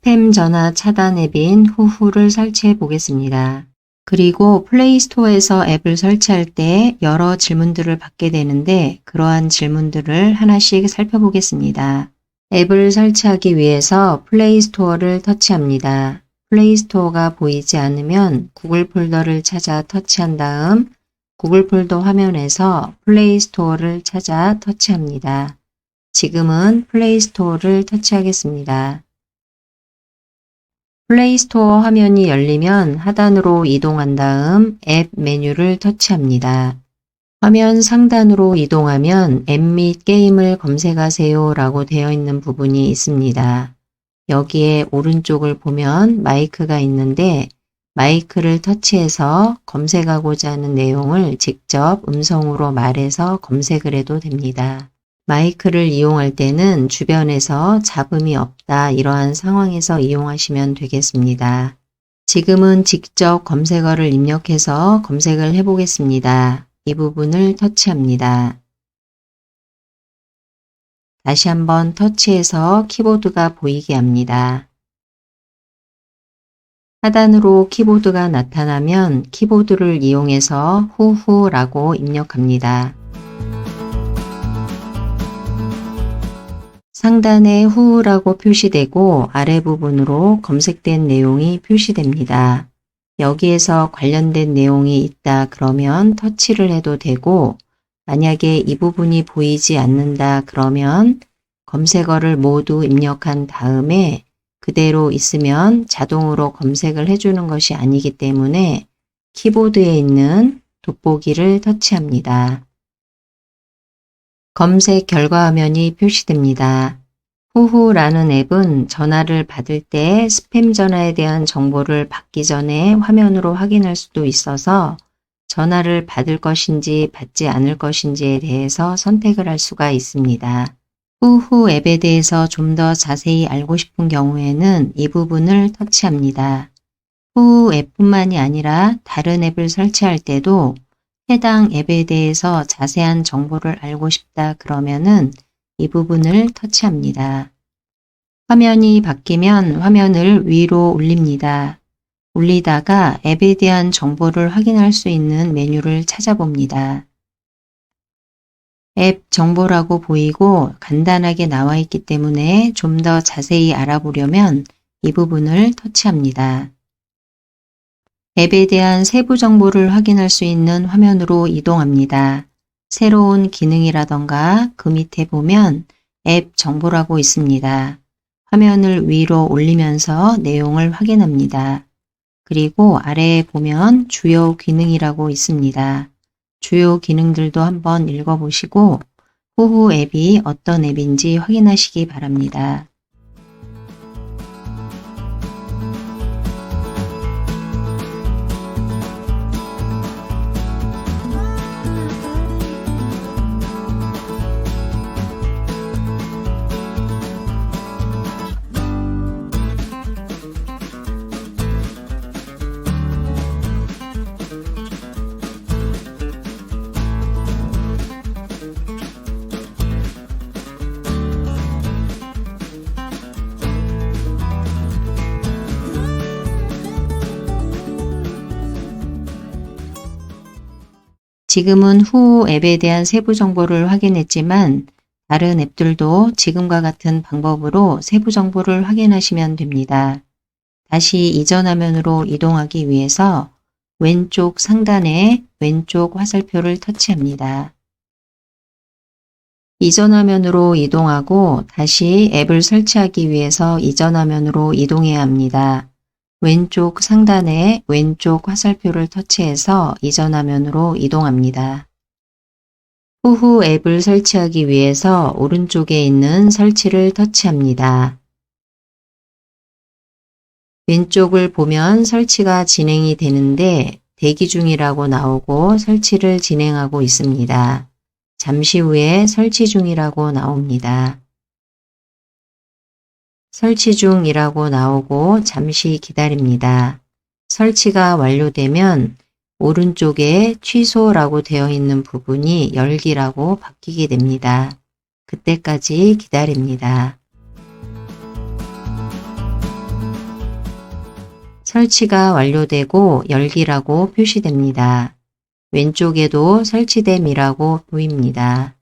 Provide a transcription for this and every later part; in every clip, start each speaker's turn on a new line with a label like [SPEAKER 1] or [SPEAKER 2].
[SPEAKER 1] 스팸 전화 차단 앱인 후후를 설치해 보겠습니다. 그리고 플레이스토어에서 앱을 설치할 때 여러 질문들을 받게 되는데 그러한 질문들을 하나씩 살펴보겠습니다. 앱을 설치하기 위해서 플레이스토어를 터치합니다. 플레이스토어가 보이지 않으면 구글 폴더를 찾아 터치한 다음 구글 폴더 화면에서 플레이스토어를 찾아 터치합니다. 지금은 플레이스토어를 터치하겠습니다. 플레이스토어 화면이 열리면 하단으로 이동한 다음 앱 메뉴를 터치합니다. 화면 상단으로 이동하면 앱 및 게임을 검색하세요 라고 되어 있는 부분이 있습니다. 여기에 오른쪽을 보면 마이크가 있는데 마이크를 터치해서 검색하고자 하는 내용을 직접 음성으로 말해서 검색을 해도 됩니다. 마이크를 이용할 때는 주변에서 잡음이 없다 이러한 상황에서 이용하시면 되겠습니다. 지금은 직접 검색어를 입력해서 검색을 해보겠습니다. 이 부분을 터치합니다. 다시 한번 터치해서 키보드가 보이게 합니다. 하단으로 키보드가 나타나면 키보드를 이용해서 후후라고 입력합니다. 상단에 후후라고 표시되고 아래 부분으로 검색된 내용이 표시됩니다. 여기에서 관련된 내용이 있다 그러면 터치를 해도 되고 만약에 이 부분이 보이지 않는다 그러면 검색어를 모두 입력한 다음에 그대로 있으면 자동으로 검색을 해주는 것이 아니기 때문에 키보드에 있는 돋보기를 터치합니다. 검색 결과 화면이 표시됩니다. 후후라는 앱은 전화를 받을 때 스팸 전화에 대한 정보를 받기 전에 화면으로 확인할 수도 있어서 전화를 받을 것인지 받지 않을 것인지에 대해서 선택을 할 수가 있습니다. 후후 앱에 대해서 좀 더 자세히 알고 싶은 경우에는 이 부분을 터치합니다. 후후 앱뿐만이 아니라 다른 앱을 설치할 때도 해당 앱에 대해서 자세한 정보를 알고 싶다 그러면은 이 부분을 터치합니다. 화면이 바뀌면 화면을 위로 올립니다. 올리다가 앱에 대한 정보를 확인할 수 있는 메뉴를 찾아봅니다. 앱 정보라고 보이고 간단하게 나와 있기 때문에 좀 더 자세히 알아보려면 이 부분을 터치합니다. 앱에 대한 세부 정보를 확인할 수 있는 화면으로 이동합니다. 새로운 기능이라던가 그 밑에 보면 앱 정보라고 있습니다. 화면을 위로 올리면서 내용을 확인합니다. 그리고 아래에 보면 주요 기능이라고 있습니다. 주요 기능들도 한번 읽어보시고 후후 앱이 어떤 앱인지 확인하시기 바랍니다. 지금은 후후 앱에 대한 세부 정보를 확인했지만 다른 앱들도 지금과 같은 방법으로 세부 정보를 확인하시면 됩니다. 다시 이전 화면으로 이동하기 위해서 왼쪽 상단에 왼쪽 화살표를 터치합니다. 이전 화면으로 이동하고 다시 앱을 설치하기 위해서 이전 화면으로 이동해야 합니다. 왼쪽 상단에 왼쪽 화살표를 터치해서 이전 화면으로 이동합니다. 후후 앱을 설치하기 위해서 오른쪽에 있는 설치를 터치합니다. 왼쪽을 보면 설치가 진행이 되는데 대기 중이라고 나오고 설치를 진행하고 있습니다. 잠시 후에 설치 중이라고 나옵니다. 설치 중이라고 나오고 잠시 기다립니다. 설치가 완료되면 오른쪽에 취소라고 되어 있는 부분이 열기라고 바뀌게 됩니다. 그때까지 기다립니다. 설치가 완료되고 열기라고 표시됩니다. 왼쪽에도 설치됨이라고 보입니다.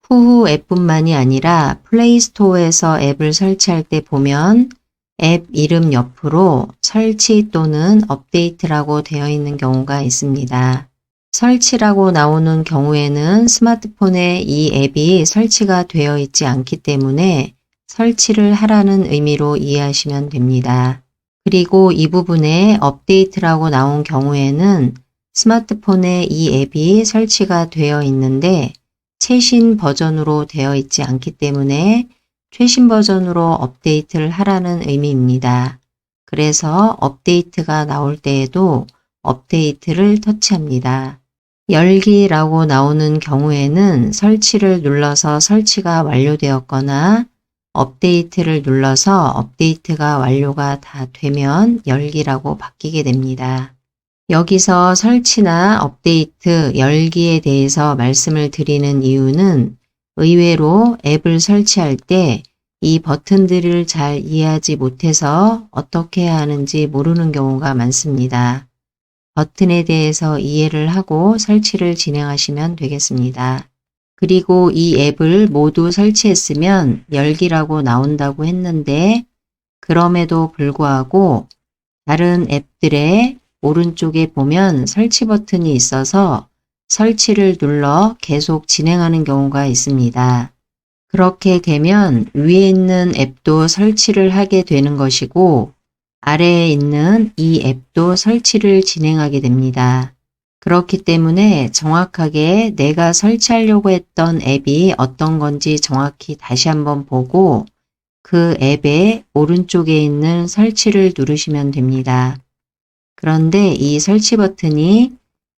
[SPEAKER 1] 후후 앱뿐만이 아니라 플레이스토어에서 앱을 설치할 때 보면 앱 이름 옆으로 설치 또는 업데이트라고 되어 있는 경우가 있습니다. 설치라고 나오는 경우에는 스마트폰에 이 앱이 설치가 되어 있지 않기 때문에 설치를 하라는 의미로 이해하시면 됩니다. 그리고 이 부분에 업데이트라고 나온 경우에는 스마트폰에 이 앱이 설치가 되어 있는데 최신 버전으로 되어 있지 않기 때문에 최신 버전으로 업데이트를 하라는 의미입니다. 그래서 업데이트가 나올 때에도 업데이트를 터치합니다. 열기라고 나오는 경우에는 설치를 눌러서 설치가 완료되었거나 업데이트를 눌러서 업데이트가 완료가 다 되면 열기라고 바뀌게 됩니다. 여기서 설치나 업데이트, 열기에 대해서 말씀을 드리는 이유는 의외로 앱을 설치할 때 이 버튼들을 잘 이해하지 못해서 어떻게 해야 하는지 모르는 경우가 많습니다. 버튼에 대해서 이해를 하고 설치를 진행하시면 되겠습니다. 그리고 이 앱을 모두 설치했으면 열기라고 나온다고 했는데 그럼에도 불구하고 다른 앱들의 오른쪽에 보면 설치 버튼이 있어서 설치를 눌러 계속 진행하는 경우가 있습니다. 그렇게 되면 위에 있는 앱도 설치를 하게 되는 것이고 아래에 있는 이 앱도 설치를 진행하게 됩니다. 그렇기 때문에 정확하게 내가 설치하려고 했던 앱이 어떤 건지 정확히 다시 한번 보고 그 앱의 오른쪽에 있는 설치를 누르시면 됩니다. 그런데 이 설치 버튼이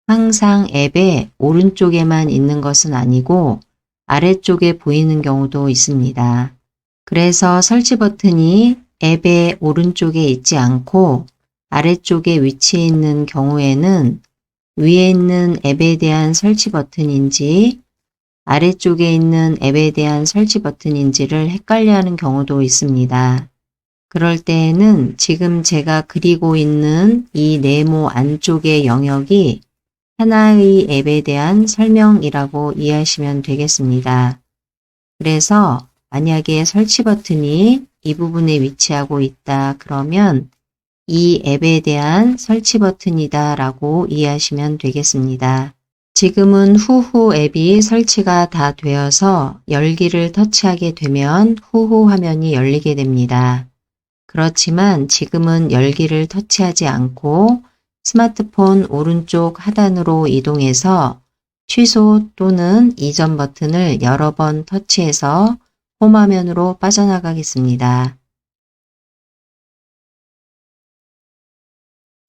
[SPEAKER 1] 항상 앱의 오른쪽에만 있는 것은 아니고 아래쪽에 보이는 경우도 있습니다. 그래서 설치 버튼이 앱의 오른쪽에 있지 않고 아래쪽에 위치해 있는 경우에는 위에 있는 앱에 대한 설치 버튼인지 아래쪽에 있는 앱에 대한 설치 버튼인지를 헷갈려하는 경우도 있습니다. 그럴 때에는 지금 제가 그리고 있는 이 네모 안쪽의 영역이 하나의 앱에 대한 설명이라고 이해하시면 되겠습니다. 그래서 만약에 설치 버튼이 이 부분에 위치하고 있다 그러면 이 앱에 대한 설치 버튼이다 라고 이해하시면 되겠습니다. 지금은 후후 앱이 설치가 다 되어서 열기를 터치하게 되면 후후 화면이 열리게 됩니다. 그렇지만 지금은 열기를 터치하지 않고 스마트폰 오른쪽 하단으로 이동해서 취소 또는 이전 버튼을 여러 번 터치해서 홈 화면으로 빠져나가겠습니다.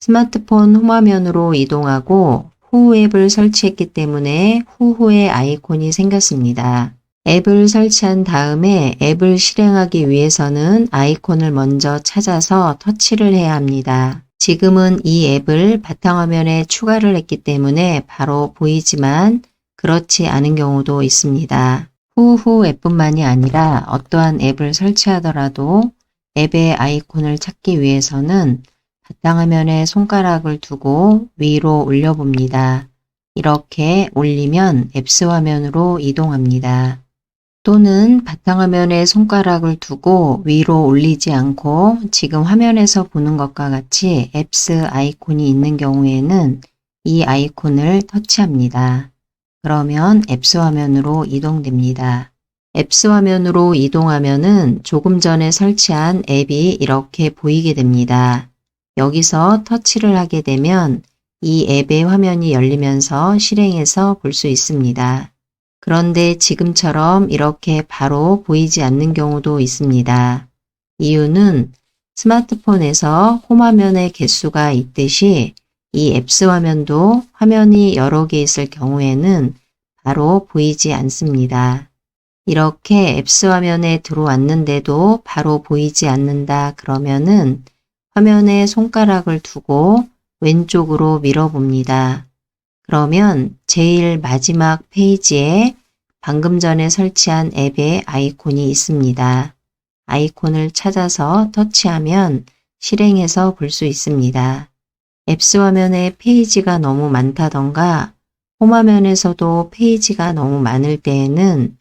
[SPEAKER 1] 스마트폰 홈 화면으로 이동하고 후후 앱을 설치했기 때문에 후후의 아이콘이 생겼습니다. 앱을 설치한 다음에 앱을 실행하기 위해서는 아이콘을 먼저 찾아서 터치를 해야 합니다. 지금은 이 앱을 바탕화면에 추가를 했기 때문에 바로 보이지만 그렇지 않은 경우도 있습니다. 후후 앱뿐만이 아니라 어떠한 앱을 설치하더라도 앱의 아이콘을 찾기 위해서는 바탕화면에 손가락을 두고 위로 올려봅니다. 이렇게 올리면 앱스 화면으로 이동합니다. 또는 바탕화면에 손가락을 두고 위로 올리지 않고 지금 화면에서 보는 것과 같이 앱스 아이콘이 있는 경우에는 이 아이콘을 터치합니다. 그러면 앱스 화면으로 이동됩니다. 앱스 화면으로 이동하면은 조금 전에 설치한 앱이 이렇게 보이게 됩니다. 여기서 터치를 하게 되면 이 앱의 화면이 열리면서 실행해서 볼 수 있습니다. 그런데 지금처럼 이렇게 바로 보이지 않는 경우도 있습니다. 이유는 스마트폰에서 홈 화면의 개수가 있듯이 이 앱스 화면도 화면이 여러 개 있을 경우에는 바로 보이지 않습니다. 이렇게 앱스 화면에 들어왔는데도 바로 보이지 않는다 그러면은 화면에 손가락을 두고 왼쪽으로 밀어봅니다. 그러면 제일 마지막 페이지에 방금 전에 설치한 앱의 아이콘이 있습니다. 아이콘을 찾아서 터치하면 실행해서 볼 수 있습니다. 앱스 화면에 페이지가 너무 많다던가 홈 화면에서도 페이지가 너무 많을 때에는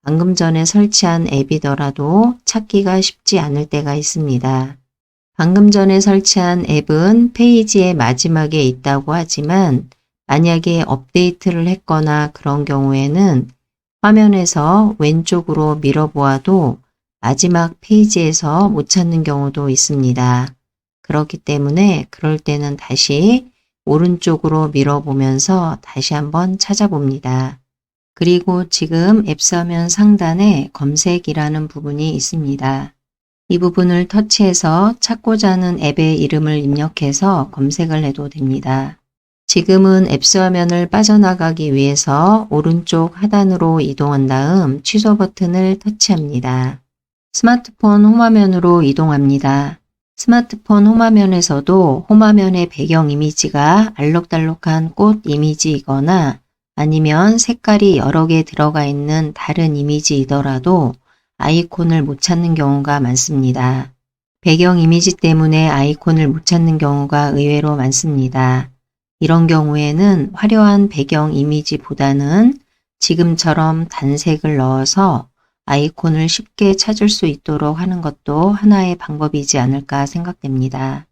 [SPEAKER 1] 방금 전에 설치한 앱이더라도 찾기가 쉽지 않을 때가 있습니다. 방금 전에 설치한 앱은 페이지의 마지막에 있다고 하지만 만약에 업데이트를 했거나 그런 경우에는 화면에서 왼쪽으로 밀어보아도 마지막 페이지에서 못 찾는 경우도 있습니다. 그렇기 때문에 그럴 때는 다시 오른쪽으로 밀어보면서 다시 한번 찾아봅니다. 그리고 지금 앱스 화면 상단에 검색이라는 부분이 있습니다. 이 부분을 터치해서 찾고자 하는 앱의 이름을 입력해서 검색을 해도 됩니다. 지금은 앱스 화면을 빠져나가기 위해서 오른쪽 하단으로 이동한 다음 취소 버튼을 터치합니다. 스마트폰 홈화면으로 이동합니다. 스마트폰 홈화면에서도 홈화면의 배경 이미지가 알록달록한 꽃 이미지이거나 아니면 색깔이 여러 개 들어가 있는 다른 이미지이더라도 아이콘을 못 찾는 경우가 많습니다. 배경 이미지 때문에 아이콘을 못 찾는 경우가 의외로 많습니다. 이런 경우에는 화려한 배경 이미지보다는 지금처럼 단색을 넣어서 아이콘을 쉽게 찾을 수 있도록 하는 것도 하나의 방법이지 않을까 생각됩니다.